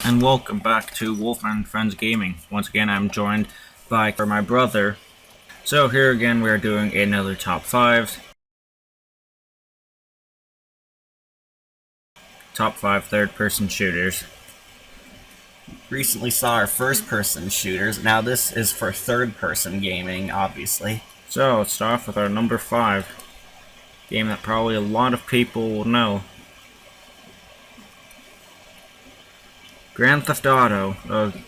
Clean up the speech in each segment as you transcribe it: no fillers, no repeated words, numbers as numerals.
and welcome back to Wolf and Friends Gaming. Once again, I'm joined by my brother. So here again, we are doing another top 5. Top 5 third-person shooters. Recently saw our first-person shooters. Now this is for third-person gaming, obviously. So let's start off with our number 5. Game that probably a lot of people will know. Grand Theft Auto.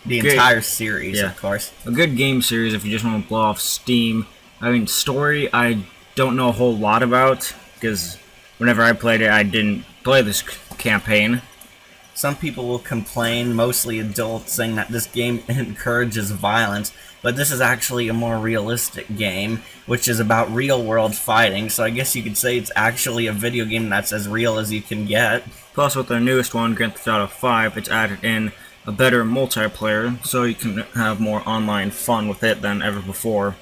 The entire series, of course. A good game series if you just want to blow off steam. I mean, story, I don't know a whole lot about, because whenever I played it, I didn't play this campaign. Some people will complain, mostly adults, saying that this game encourages violence, but this is actually a more realistic game, which is about real-world fighting, so I guess you could say it's actually a video game that's as real as you can get. Plus, with their newest one, Grand Theft Auto 5, it's added in a better multiplayer, so you can have more online fun with it than ever before.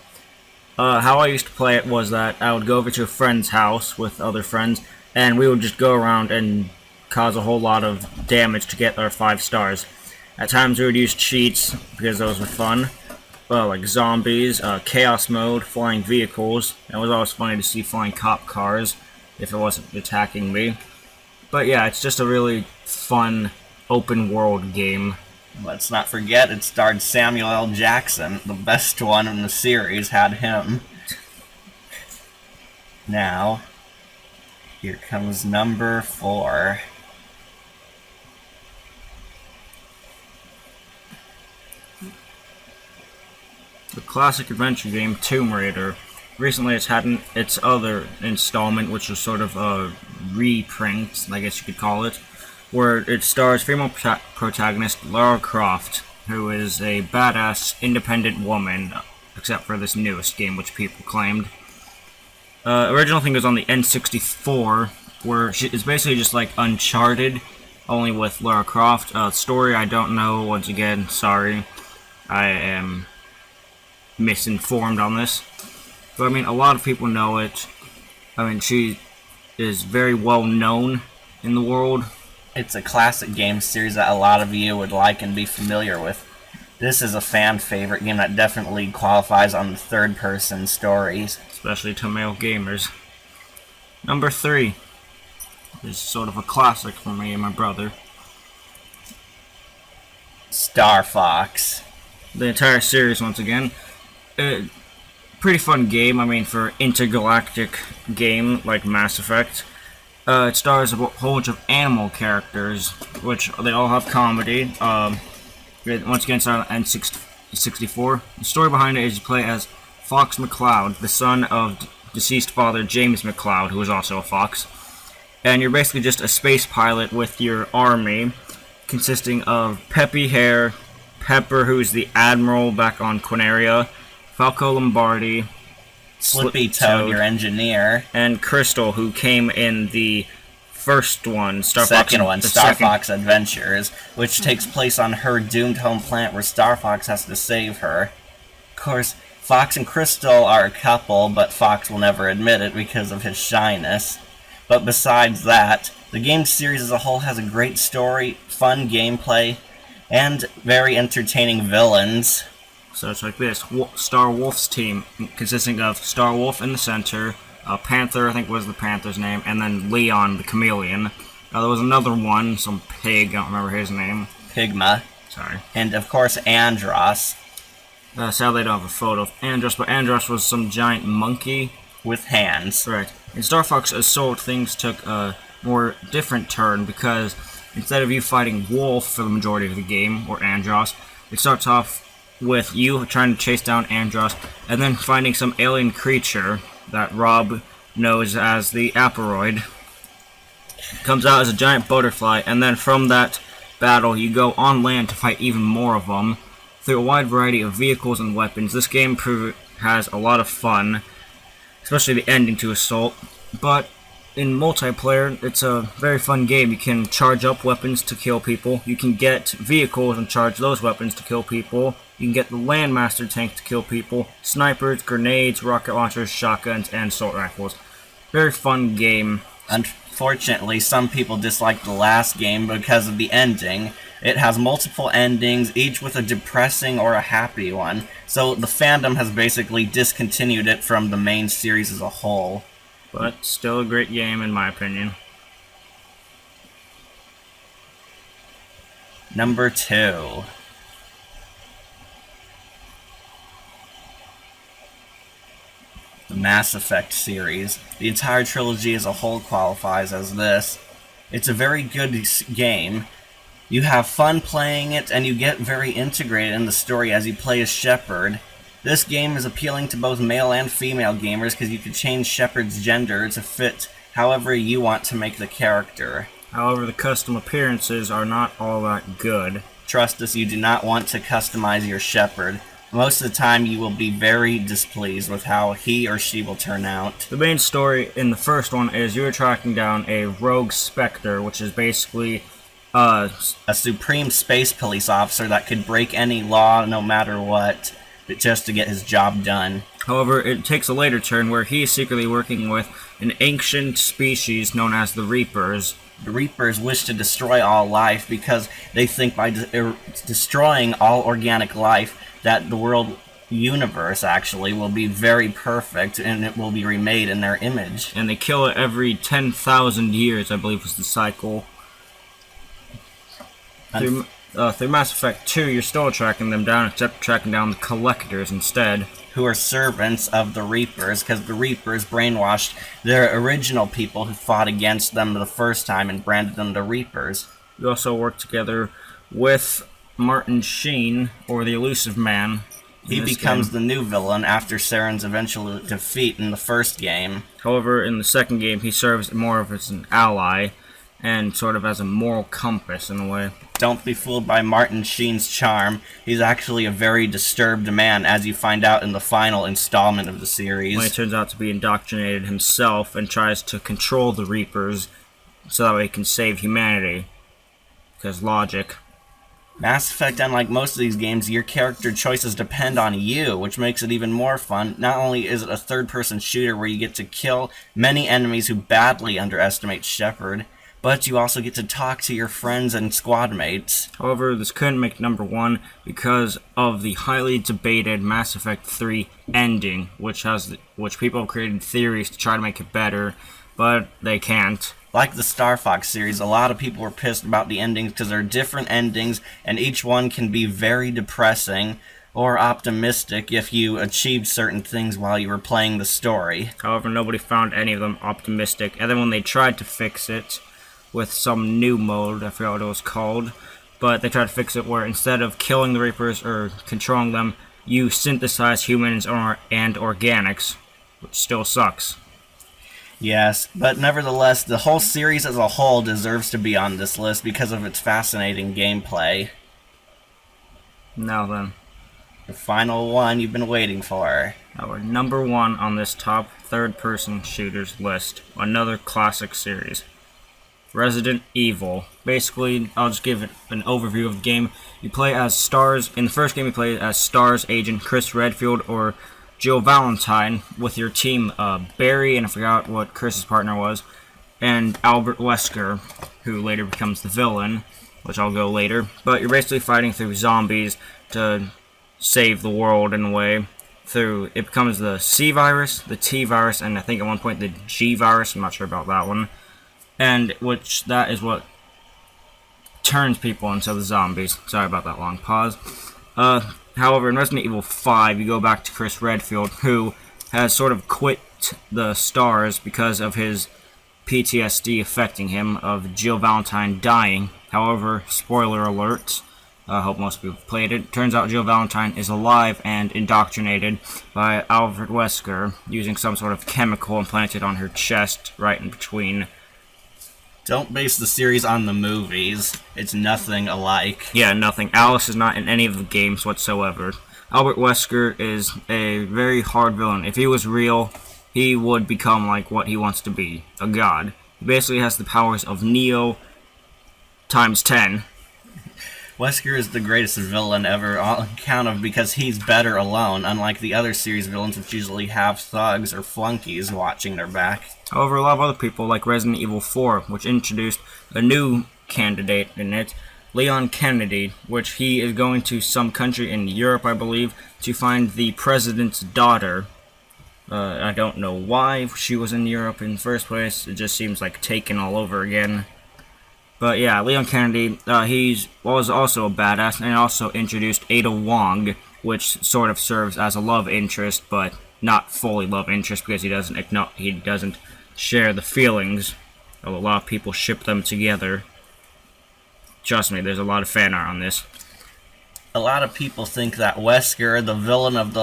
How I used to play it was that I would go over to a friend's house with other friends, and we would just go around and cause a whole lot of damage to get our 5 stars. At times we would use cheats, because those were fun. Like zombies, chaos mode, flying vehicles. It was always funny to see flying cop cars if it wasn't attacking me. But yeah, it's just a really fun, open world game. Let's not forget it starred Samuel L. Jackson. The best one in the series had him. Now, here comes number 4. The classic adventure game Tomb Raider. Recently it's had its other installment, which was sort of a reprint, I guess you could call it, where it stars female protagonist Lara Croft, who is a badass, independent woman, except for this newest game, which people claimed. Original thing was on the N64, where it's basically just like Uncharted, only with Lara Croft. Story, I don't know, once again, sorry. I am misinformed on this. But I mean, a lot of people know it. I mean, she is very well known in the world. It's a classic game series that a lot of you would like and be familiar with. This is a fan favorite game that definitely qualifies on the third-person stories. Especially to male gamers. Number 3 is sort of a classic for me and my brother. Star Fox. The entire series, once again. Pretty fun game, I mean, for intergalactic game like Mass Effect. It stars a whole bunch of animal characters, which they all have comedy. Once again, it's on N64. The story behind it is you play as Fox McCloud, the son of deceased father James McCloud, who was also a fox. And you're basically just a space pilot with your army, consisting of Peppy Hare, Pepper, who's the admiral back on Quinaria, Falco Lombardi, Slippy Toad, your engineer, and Crystal, who came in the first one, Star Fox Adventures, which takes place on her doomed home planet where Star Fox has to save her. Of course, Fox and Crystal are a couple, but Fox will never admit it because of his shyness. But besides that, the game series as a whole has a great story, fun gameplay, and very entertaining villains. So it's like this, Star Wolf's team, consisting of Star Wolf in the center, Panther, I think was the Panther's name, and then Leon, the chameleon. There was another one, some pig, I don't remember his name. Pigma. Sorry. And of course Andros. Sadly I don't have a photo of Andros, but Andros was some giant monkey. With hands. Right. In Star Fox Assault, things took a more different turn, because instead of you fighting Wolf for the majority of the game, or Andros, it starts off with you trying to chase down Andros, and then finding some alien creature that Rob knows as the Aperoid. Comes out as a giant butterfly, and then from that battle you go on land to fight even more of them through a wide variety of vehicles and weapons. This game has a lot of fun, especially the ending to Assault, but in multiplayer, it's a very fun game. You can charge up weapons to kill people, you can get vehicles and charge those weapons to kill people, you can get the Landmaster tank to kill people, snipers, grenades, rocket launchers, shotguns, and assault rifles. Very fun game. Unfortunately, some people dislike the last game because of the ending. It has multiple endings, each with a depressing or a happy one. So the fandom has basically discontinued it from the main series as a whole. But still a great game in my opinion. Number 2. The Mass Effect series. The entire trilogy as a whole qualifies as this. It's a very good game. You have fun playing it, and you get very integrated in the story as you play as Shepard. This game is appealing to both male and female gamers because you can change Shepard's gender to fit however you want to make the character. However, the custom appearances are not all that good. Trust us, you do not want to customize your Shepard. Most of the time you will be very displeased with how he or she will turn out. The main story in the first one is you're tracking down a rogue Spectre, which is basically a supreme space police officer that could break any law no matter what, just to get his job done. However, it takes a later turn where he is secretly working with an ancient species known as the Reapers. The Reapers wish to destroy all life because they think by destroying all organic life that the world universe actually will be very perfect and it will be remade in their image. And they kill it every 10,000 years, I believe was the cycle. Through Mass Effect 2, you're still tracking them down, except tracking down the Collectors instead. Who are servants of the Reapers, because the Reapers brainwashed their original people who fought against them the first time and branded them the Reapers. You also work together with Martin Sheen, or the Elusive Man. He becomes the new villain after Saren's eventual defeat in the first game. However, in the second game, he serves more of as an ally, and sort of as a moral compass in a way. Don't be fooled by Martin Sheen's charm. He's actually a very disturbed man, as you find out in the final installment of the series. When he turns out to be indoctrinated himself and tries to control the Reapers so that way he can save humanity. Because logic. Mass Effect, unlike most of these games, your character choices depend on you, which makes it even more fun. Not only is it a third-person shooter where you get to kill many enemies who badly underestimate Shepard, but you also get to talk to your friends and squad mates. However, this couldn't make number 1 because of the highly debated Mass Effect 3 ending, which people have created theories to try to make it better, but they can't. Like the Star Fox series, a lot of people were pissed about the endings because they're different endings, and each one can be very depressing or optimistic if you achieved certain things while you were playing the story. However, nobody found any of them optimistic, and then when they tried to fix it with some new mode, I forgot what it was called, but they tried to fix it where instead of killing the Reapers or controlling them, you synthesize humans and organics, which still sucks. Yes, but nevertheless, the whole series as a whole deserves to be on this list because of its fascinating gameplay. Now then, The final one you've been waiting for. our number 1 on this top third-person shooters list, another classic series. Resident Evil. Basically, I'll just give it an overview of the game. You play as STARS. In the first game, you play as STARS agent Chris Redfield or Jill Valentine with your team, Barry, and I forgot what Chris's partner was, and Albert Wesker, who later becomes the villain, which I'll go later. But you're basically fighting through zombies to save the world in a way. It becomes the C virus, the T virus, and I think at one point the G virus. I'm not sure about that one. And that is what turns people into the zombies. Sorry about that long pause. However, in Resident Evil 5, you go back to Chris Redfield, who has sort of quit the STARS because of his PTSD affecting him of Jill Valentine dying. However, spoiler alert, I hope most people have played it. Turns out Jill Valentine is alive and indoctrinated by Albert Wesker using some sort of chemical implanted on her chest right in between. Don't base the series on the movies. It's nothing alike. Yeah, nothing. Alice is not in any of the games whatsoever. Albert Wesker is a very hard villain. If he was real, he would become like what he wants to be, a god. He basically has the powers of Neo times 10. Wesker is the greatest villain ever on account of because he's better alone, unlike the other series villains which usually have thugs or flunkies watching their back. However, a lot of other people, like Resident Evil 4, which introduced a new candidate in it, Leon Kennedy, which he is going to some country in Europe, I believe, to find the president's daughter. I don't know why she was in Europe in the first place. It just seems like Taken all over again. But yeah, Leon Kennedy, he was also a badass, and also introduced Ada Wong, which sort of serves as a love interest, but not fully love interest because he doesn't share the feelings. A lot of people ship them together. Trust me, there's a lot of fan art on this. A lot of people think that Wesker, the villain of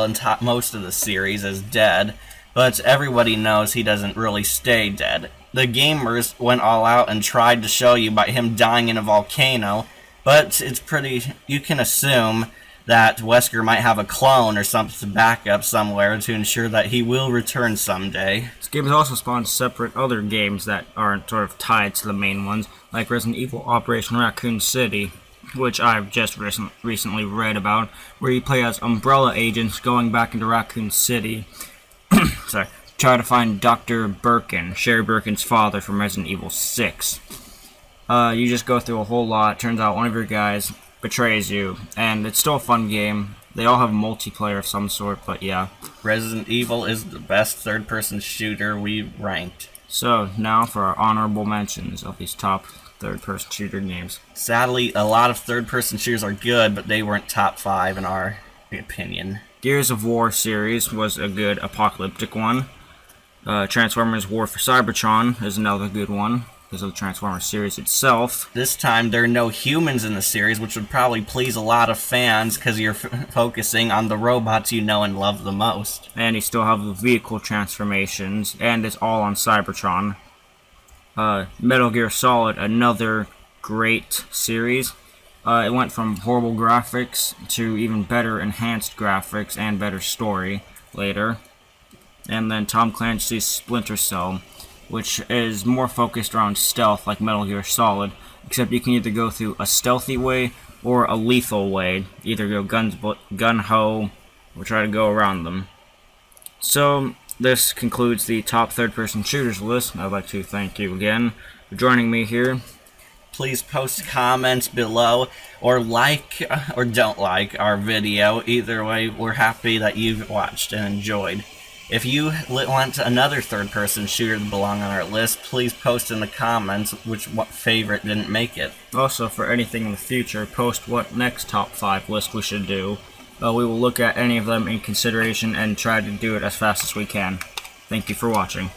most of the series, is dead, but everybody knows he doesn't really stay dead. The gamers went all out and tried to show you by him dying in a volcano, but you can assume that Wesker might have a clone or something to back up somewhere to ensure that he will return someday. This game has also spawned separate other games that aren't sort of tied to the main ones, like Resident Evil Operation Raccoon City, which I've just recently read about, where you play as Umbrella agents going back into Raccoon City. Sorry. Try to find Dr. Birkin, Sherry Birkin's father from Resident Evil 6. You just go through a whole lot. Turns out one of your guys betrays you, and it's still a fun game. They all have multiplayer of some sort, but yeah. Resident Evil is the best third-person shooter we've ranked. So, now for our honorable mentions of these top third-person shooter games. Sadly, a lot of third-person shooters are good, but they weren't top 5 in our opinion. Gears of War series was a good apocalyptic one. Transformers War for Cybertron is another good one, because of the Transformers series itself. This time, there are no humans in the series, which would probably please a lot of fans, because you're focusing on the robots you know and love the most. And you still have the vehicle transformations, and it's all on Cybertron. Metal Gear Solid, another great series. It went from horrible graphics to even better enhanced graphics and better story later. And then Tom Clancy's Splinter Cell, which is more focused around stealth like Metal Gear Solid, except you can either go through a stealthy way or a lethal way. Either go gun-ho or try to go around them. So, this concludes the top third-person shooters list. I'd like to thank you again for joining me here. Please post comments below, or like or don't like our video. Either way, we're happy that you've watched and enjoyed. If you want another third-person shooter to belong on our list, please post in the comments what favorite didn't make it. Also, for anything in the future, post what next top 5 list we should do. We will look at any of them in consideration and try to do it as fast as we can. Thank you for watching.